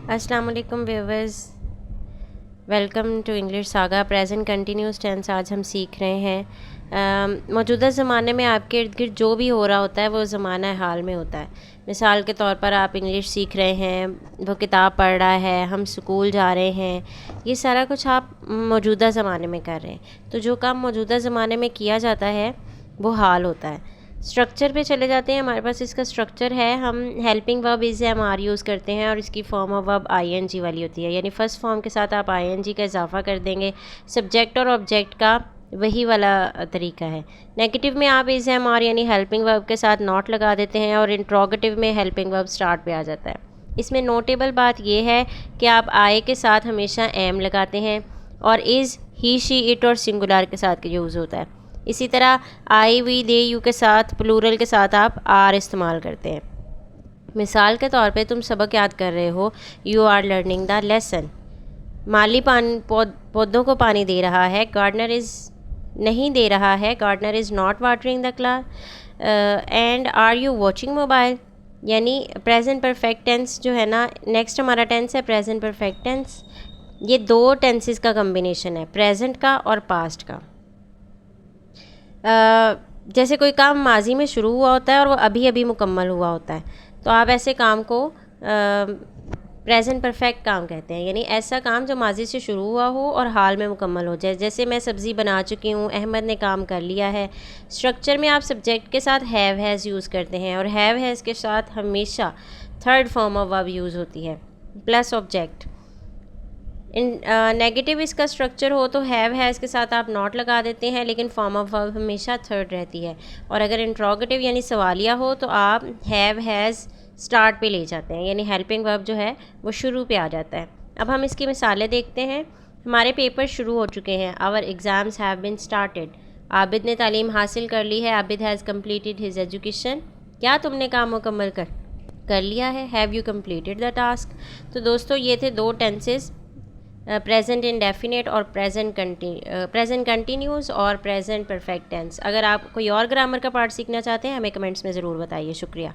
अस्सलाम वालेकुम viewers, welcome to English saga. Present continuous tense आज हम सीख रहे हैं। मौजूदा ज़माने में आपके इर्द गिर्द जो भी हो रहा होता है वो ज़माना हाल में होता है। मिसाल के तौर पर आप इंग्लिश सीख रहे हैं, वो किताब पढ़ रहा है, हम स्कूल जा रहे हैं, ये सारा कुछ आप मौजूदा ज़माने में कर रहे हैं। तो जो काम मौजूदा ज़माने में किया जाता है वो हाल होता है। स्ट्रक्चर पे चले जाते हैं। हमारे पास इसका स्ट्रक्चर है, हम helping verb is am are use करते हैं और इसकी फॉर्म ऑफ वर्ब आईएनजी वाली होती है, यानी फ़र्स्ट फॉर्म के साथ आप आईएनजी का इजाफा कर देंगे। सब्जेक्ट और ऑब्जेक्ट का वही वाला तरीका है। नेगेटिव में आप इज़ एम आर यानी हेल्पिंग वर्ब के साथ नॉट लगा देते हैं और इंट्रोगेटिव में हेल्पिंग वर्ब स्टार्ट पे आ जाता है। इसमें नोटेबल बात यह है कि आप आए के साथ हमेशा एम लगाते हैं और इज़ ही शी इट और सिंगुलर के साथ यूज़ होता है। इसी तरह आई वी दे यू के साथ प्लूरल के साथ आप आर इस्तेमाल करते हैं। मिसाल के तौर पे तुम सबक याद कर रहे हो, you are learning the lesson. माली पौधों को पानी दे रहा है, गार्डनर इज़ नहीं दे रहा है, gardener is not watering the class. And are you watching mobile, यानी प्रेजेंट परफेक्ट टेंस जो है ना, नेक्स्ट हमारा टेंस है प्रेजेंट परफेक्ट टेंस। ये दो टेंसेस का कम्बिनेशन है, प्रेजेंट का और पास्ट का। जैसे कोई काम माजी में शुरू हुआ होता है और वो अभी अभी मुकम्मल हुआ होता है, तो आप ऐसे काम को प्रेजेंट परफेक्ट काम कहते हैं, यानी ऐसा काम जो माजी से शुरू हुआ हो और हाल में मुकम्मल हो जाए। जैसे मैं सब्ज़ी बना चुकी हूँ, अहमद ने काम कर लिया है। स्ट्रक्चर में आप सब्जेक्ट के साथ हैव हैज़ यूज़ करते हैं और हैव हैज़ के साथ हमेशा third form of verb use होती है प्लस ऑब्जेक्ट। नेगेटिव इसका स्ट्रक्चर हो तो हैव हैज़ के साथ आप नॉट लगा देते हैं, लेकिन फॉर्म ऑफ वर्ब हमेशा थर्ड रहती है। और अगर इंट्रोगेटिव यानी सवालिया हो तो आप हैव हैज़ स्टार्ट पे ले जाते हैं, यानी हेल्पिंग वर्ब जो है वो शुरू पे आ जाता है। अब हम इसकी मिसालें देखते हैं। हमारे पेपर शुरू हो चुके हैं, our exams have been started. Abid ने तालीम हासिल कर ली है, Abid has completed his education. क्या तुमने काम मुकम्मल कर लिया है, have you completed the task. तो दोस्तों ये थे दो टेंसेस, प्रेजेंट इंडेफिनेट और प्रेजेंट कंटिन्यूस और प्रेजेंट परफेक्ट टेंस। अगर आप कोई और ग्रामर का पार्ट सीखना चाहते हैं हमें कमेंट्स में ज़रूर बताइए। शुक्रिया।